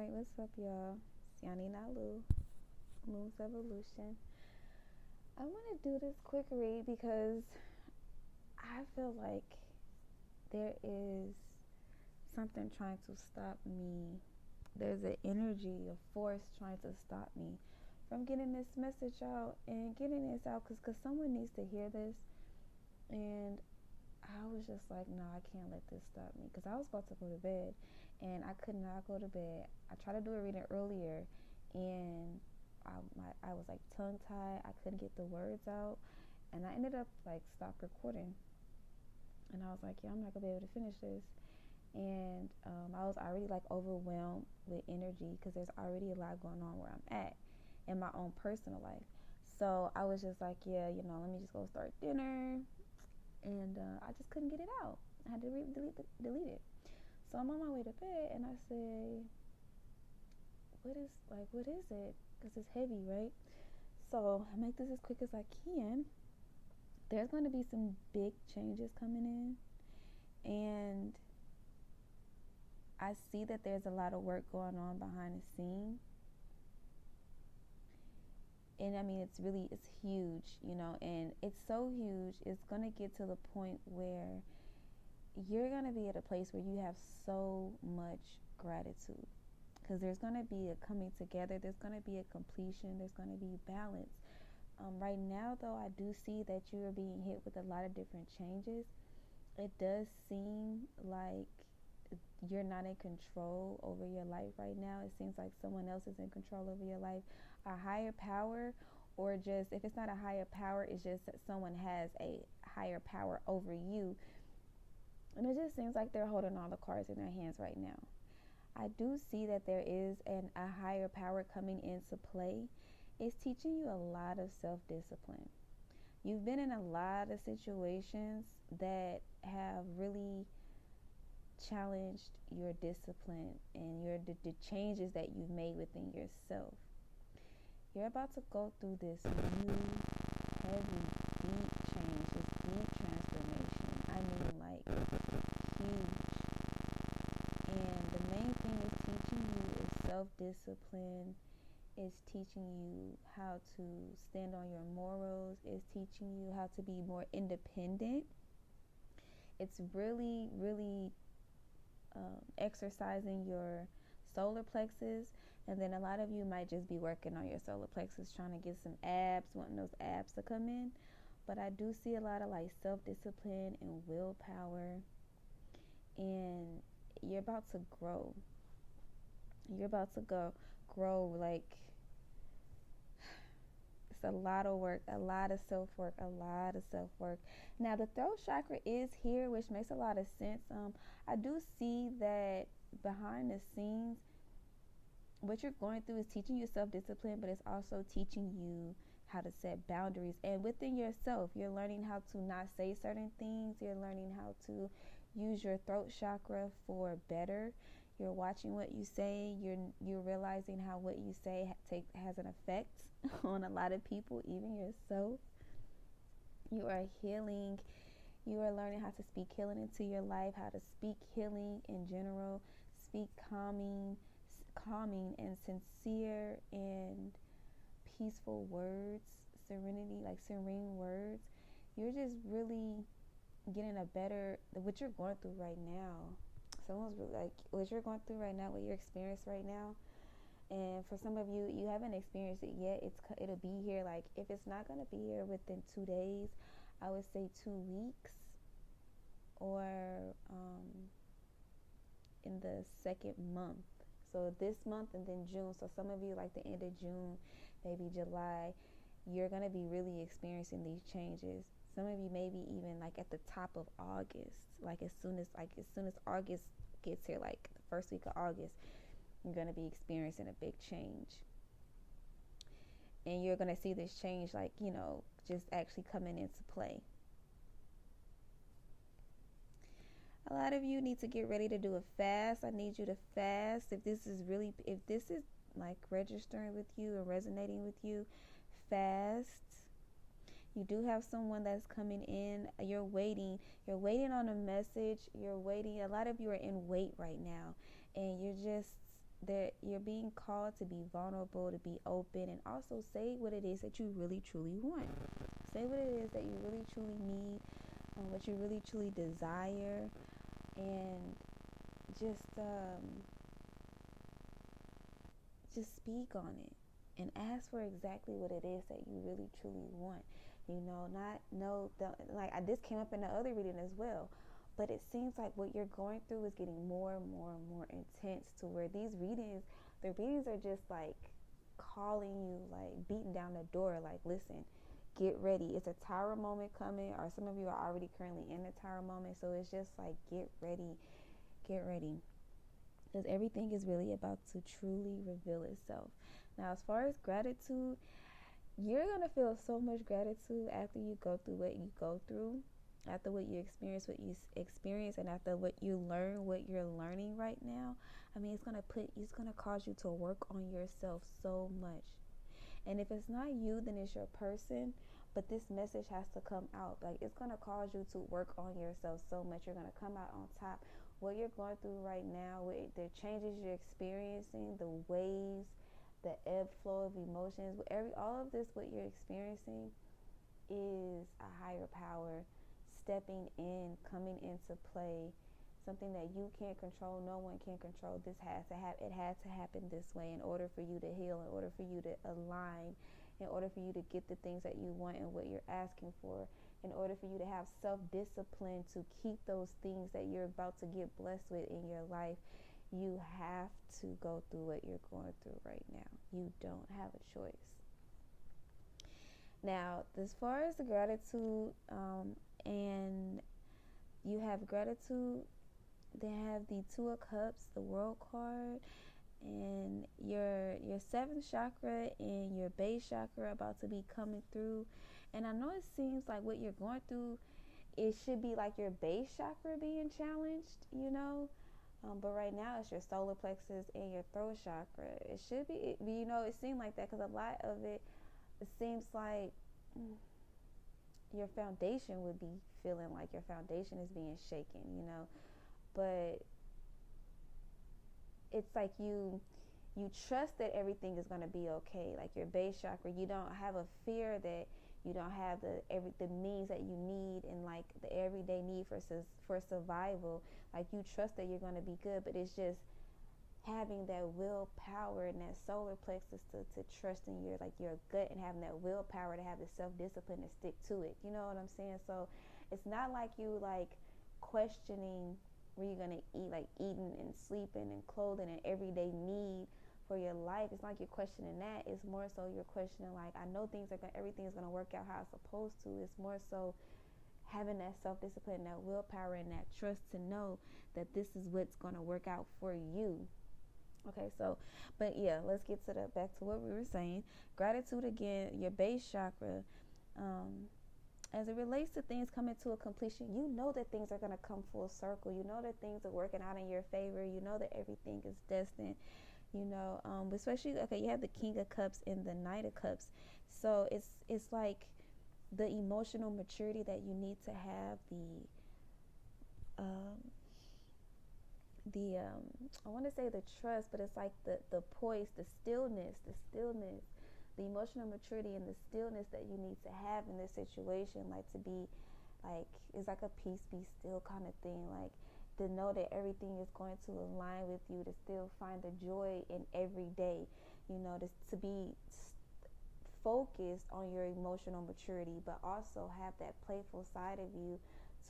Alright, what's up, y'all? It's Yani Nalu, Moon's Evolution. I want to do this quick read because I feel like there is something trying to stop me. There's an energy, a force trying to stop me from getting this message out and getting this out because someone needs to hear this. And I was just like, no, I can't let this stop me because I was about to go to bed and I could not go to bed. I tried to do a reading earlier and I was like tongue tied. I couldn't get the words out and I ended up like stop recording. And I was like, yeah, I'm not gonna be able to finish this. And I was already like overwhelmed with energy because there's already a lot going on where I'm at in my own personal life. So I was just like, yeah, let me just go start dinner. And I just couldn't get it out. I had to delete it. So I'm on my way to bed, and I say, what is it? Because it's heavy, right? So I make this as quick as I can. There's going to be some big changes coming in, and I see that there's a lot of work going on behind the scene. And I mean, it's huge, and it's so huge, it's going to get to the point where you're going to be at a place where you have so much gratitude because there's going to be a coming together, there's going to be a completion, there's going to be balance. Right now, though, I do see that you are being hit with a lot of different changes. It does seem like you're not in control over your life right now. It seems like someone else is in control over your life, a higher power, or just if it's not a higher power, it's just that someone has a higher power over you. And it just seems like they're holding all the cards in their hands right now. I do see that there is a higher power coming into play. It's teaching you a lot of self-discipline. You've been in a lot of situations that have really challenged your discipline and the changes that you've made within yourself. You're about to go through this new, heavy, deep change, this deep transformation. I mean, like, huge. And the main thing it's teaching you is self-discipline. It's teaching you how to stand on your morals. It's teaching you how to be more independent. It's really, really exercising your solar plexus. And then a lot of you might just be working on your solar plexus, trying to get some abs, wanting those abs to come in. But I do see a lot of like self-discipline and willpower. And you're about to grow. You're about to grow like it's a lot of work, a lot of self-work, a lot of self-work. Now the throat chakra is here, which makes a lot of sense. I do see that behind the scenes, what you're going through is teaching you self-discipline, but it's also teaching you how to set boundaries. And within yourself, you're learning how to not say certain things. You're learning how to use your throat chakra for better. You're watching what you say. You're realizing how what you say has an effect on a lot of people, even yourself. You are healing. You are learning how to speak healing into your life, how to speak healing in general, speak calming and sincere and peaceful words, serenity, like serene words. You're just really getting a better, what you're going through right now. Someone's really like, what you're going through right now, what you're experiencing right now. And for some of you, you haven't experienced it yet. It'll be here. Like, if it's not going to be here within 2 days, I would say 2 weeks or in the second month. So this month and then June. So some of you, like the end of June, maybe July, you're going to be really experiencing these changes. Some of you maybe even like at the top of August, like as soon as August gets here, like the first week of August, you're going to be experiencing a big change. And you're going to see this change, like, just actually coming into play. A lot of you need to get ready to do a fast. I need you to fast. If this is like registering with you and resonating with you, fast. You do have someone that's coming in. You're waiting on a message. You're waiting. A lot of you are in wait right now. And you're just that you're being called to be vulnerable, to be open, and also say what it is that you really truly want. Say what it is that you really truly need, what you really truly desire, and just speak on it and ask for exactly what it is that you really truly want. Not know the, like I this came up in the other reading as well. But it seems like what you're going through is getting more and more and more intense, to where the readings are just like calling you, like beating down the door, like, listen, get ready. It's a tower moment coming, or some of you are already currently in the tower moment. So it's just like, get ready, get ready. Because everything is really about to truly reveal itself. Now, as far as gratitude, you're going to feel so much gratitude after you go through what you go through, after what you experience, and after what you learn, what you're learning right now. I mean, it's going to cause you to work on yourself so much. And if it's not you, then it's your person. But this message has to come out. Like, it's going to cause you to work on yourself so much. You're going to come out on top. What you're going through right now, the changes you're experiencing, the waves, the ebb flow of emotions, all of this, what you're experiencing is a higher power stepping in, coming into play. Something that you can't control, no one can control. This has to happen. It had to happen this way in order for you to heal, in order for you to align, in order for you to get the things that you want and what you're asking for, in order for you to have self-discipline to keep those things that you're about to get blessed with in your life. You have to go through what you're going through right now. You don't have a choice. Now, as far as the gratitude, and you have gratitude, they have the Two of Cups, the World card, and your seventh chakra and your base chakra about to be coming through. And I know it seems like what you're going through, it should be like your base chakra being challenged, but right now it's your solar plexus and your throat chakra. It should be, it seemed like that, because a lot of it seems like your foundation would be feeling like your foundation is being shaken, but it's like you trust that everything is going to be okay. Like your base chakra, you don't have a fear that you don't have the means that you need, and like the everyday need for survival. Like, you trust that you're going to be good, but it's just having that willpower and that solar plexus to trust in your gut, and having that willpower to have the self-discipline to stick to it. You know what I'm saying? So it's not like you like questioning where you're going to eat, like eating and sleeping and clothing and everyday need for your life. It's not like you're questioning that. It's more so you're questioning, like, I know everything is going to work out how it's supposed to. It's more so having that self-discipline, that willpower, and that trust to know that this is what's going to work out for you. Okay, so, but yeah, let's get back to what we were saying. Gratitude again, your base chakra. As it relates to things coming to a completion, you know that things are going to come full circle. You know that things are working out in your favor. You know that everything is destined. Especially, okay, you have the King of Cups and the Knight of Cups. So it's like the emotional maturity that you need to have, I want to say the trust, but it's like the poise, the stillness, the emotional maturity and the stillness that you need to have in this situation, like to be like, it's like a peace be still kind of thing, like to know that everything is going to align with you, to still find the joy in every day, to be focused on your emotional maturity, but also have that playful side of you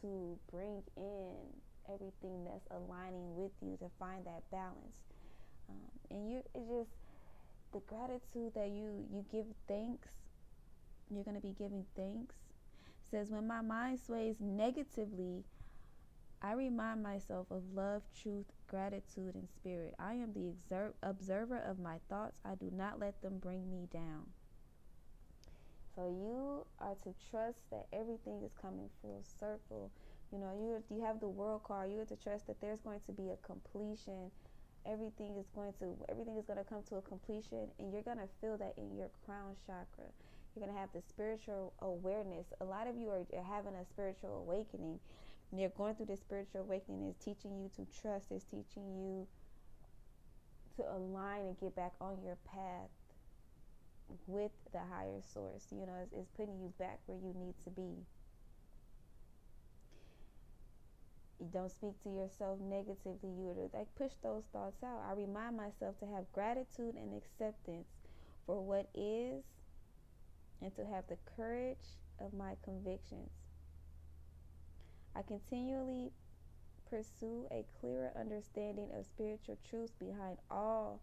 to bring in everything that's aligning with you, to find that balance. It's just the gratitude that you give thanks. You're going to be giving thanks. It says, when my mind sways negatively, I remind myself of love, truth, gratitude, and spirit. I am the observer of my thoughts. I do not let them bring me down. So you are to trust that everything is coming full circle. You have the World card. You have to trust that there's going to be a completion. Everything is going to come to a completion, and you're going to feel that in your crown chakra. You're going to have the spiritual awareness. A lot of you are having a spiritual awakening. You're going through this spiritual awakening. It's teaching you to trust. It's teaching you to align and get back on your path with the higher source. It's putting you back where you need to be. You don't speak to yourself negatively. You push those thoughts out. I remind myself to have gratitude and acceptance for what is, and to have the courage of my convictions. I continually pursue a clearer understanding of spiritual truths behind all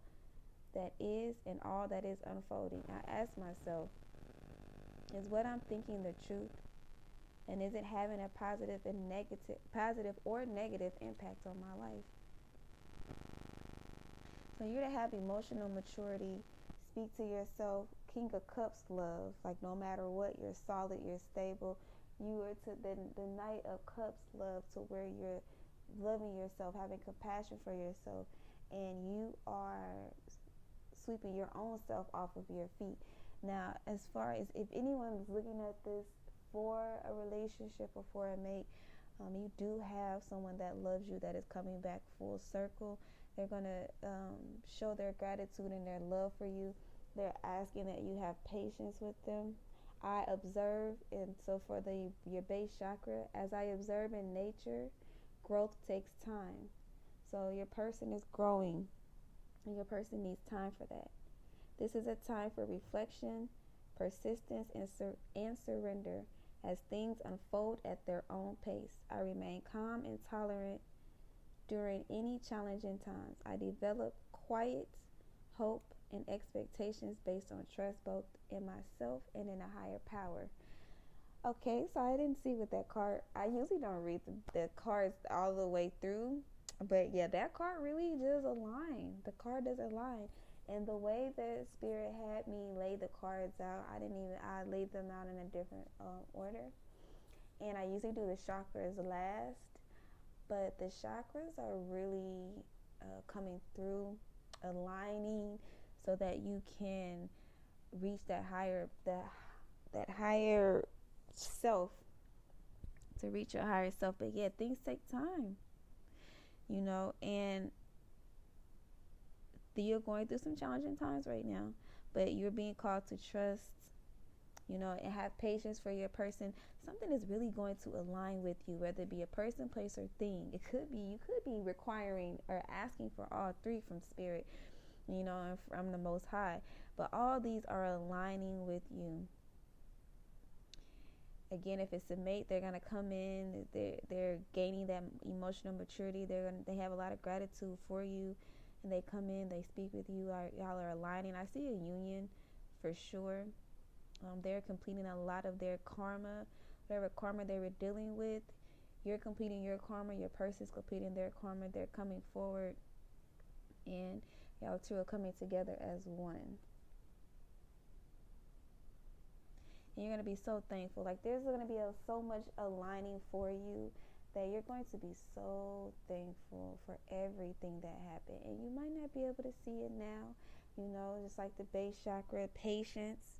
that is and all that is unfolding. I ask myself, is what I'm thinking the truth? And is it having a positive or negative impact on my life? So you're to have emotional maturity. Speak to yourself. King of Cups love. Like, no matter what, you're solid, you're stable. You are to the Knight of Cups love, to where you're loving yourself, having compassion for yourself, and you are sweeping your own self off of your feet. Now, as far as if anyone is looking at this for a relationship or for a mate, you do have someone that loves you, that is coming back full circle. They're going to show their gratitude and their love for you. They're asking that you have patience with them. I observe, and so for your base chakra, as I observe in nature, growth takes time. So your person is growing, and your person needs time for that. This is a time for reflection, persistence, and surrender as things unfold at their own pace. I remain calm and tolerant during any challenging times. I develop quiet hope and expectations based on trust both in myself and in a higher power. Okay, so I didn't see with that card. I usually don't read the cards all the way through, but yeah, that card really does align. The card does align. And the way that Spirit had me lay the cards out, I laid them out in a different order. And I usually do the chakras last, but the chakras are really coming through, aligning, so that you can reach that higher self, to reach your higher self. But yeah, things take time, and you're going through some challenging times right now, but you're being called to trust, and have patience for your person. Something is really going to align with you, whether it be a person, place, or thing. You could be requiring or asking for all three from Spirit, and from the Most High. But all these are aligning with you. Again, if it's a mate, they're gonna come in. They're gaining that emotional maturity. They have a lot of gratitude for you, and they come in. They speak with you. Y'all are aligning. I see a union for sure. They're completing a lot of their karma, whatever karma they were dealing with. You're completing your karma. Your person's completing their karma. They're coming forward, and y'all two are coming together as one. And you're going to be so thankful. Like, there's going to be so much aligning for you, that you're going to be so thankful for everything that happened. And you might not be able to see it now, just like the base chakra, patience.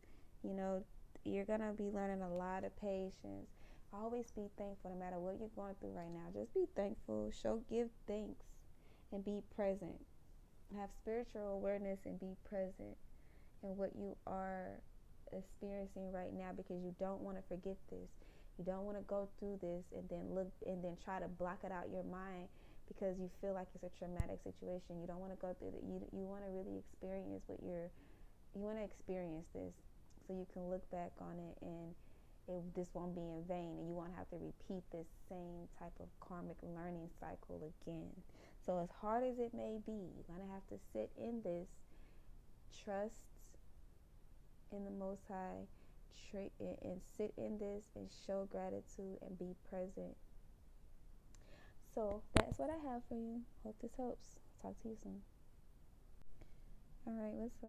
You're going to be learning a lot of patience. Always be thankful no matter what you're going through right now. Just be thankful. Give thanks, and be present. Have spiritual awareness and be present in what you are experiencing right now, because you don't want to forget this. You don't want to go through this and then try to block it out your mind because you feel like it's a traumatic situation. You don't want to go through that. You want to really experience this, so you can look back on it, and this won't be in vain, and you won't have to repeat this same type of karmic learning cycle again. So as hard as it may be, you're going to have to sit in this, trust in the Most High, and sit in this and show gratitude and be present. So that's what I have for you. Hope this helps. Talk to you soon. All right, what's up?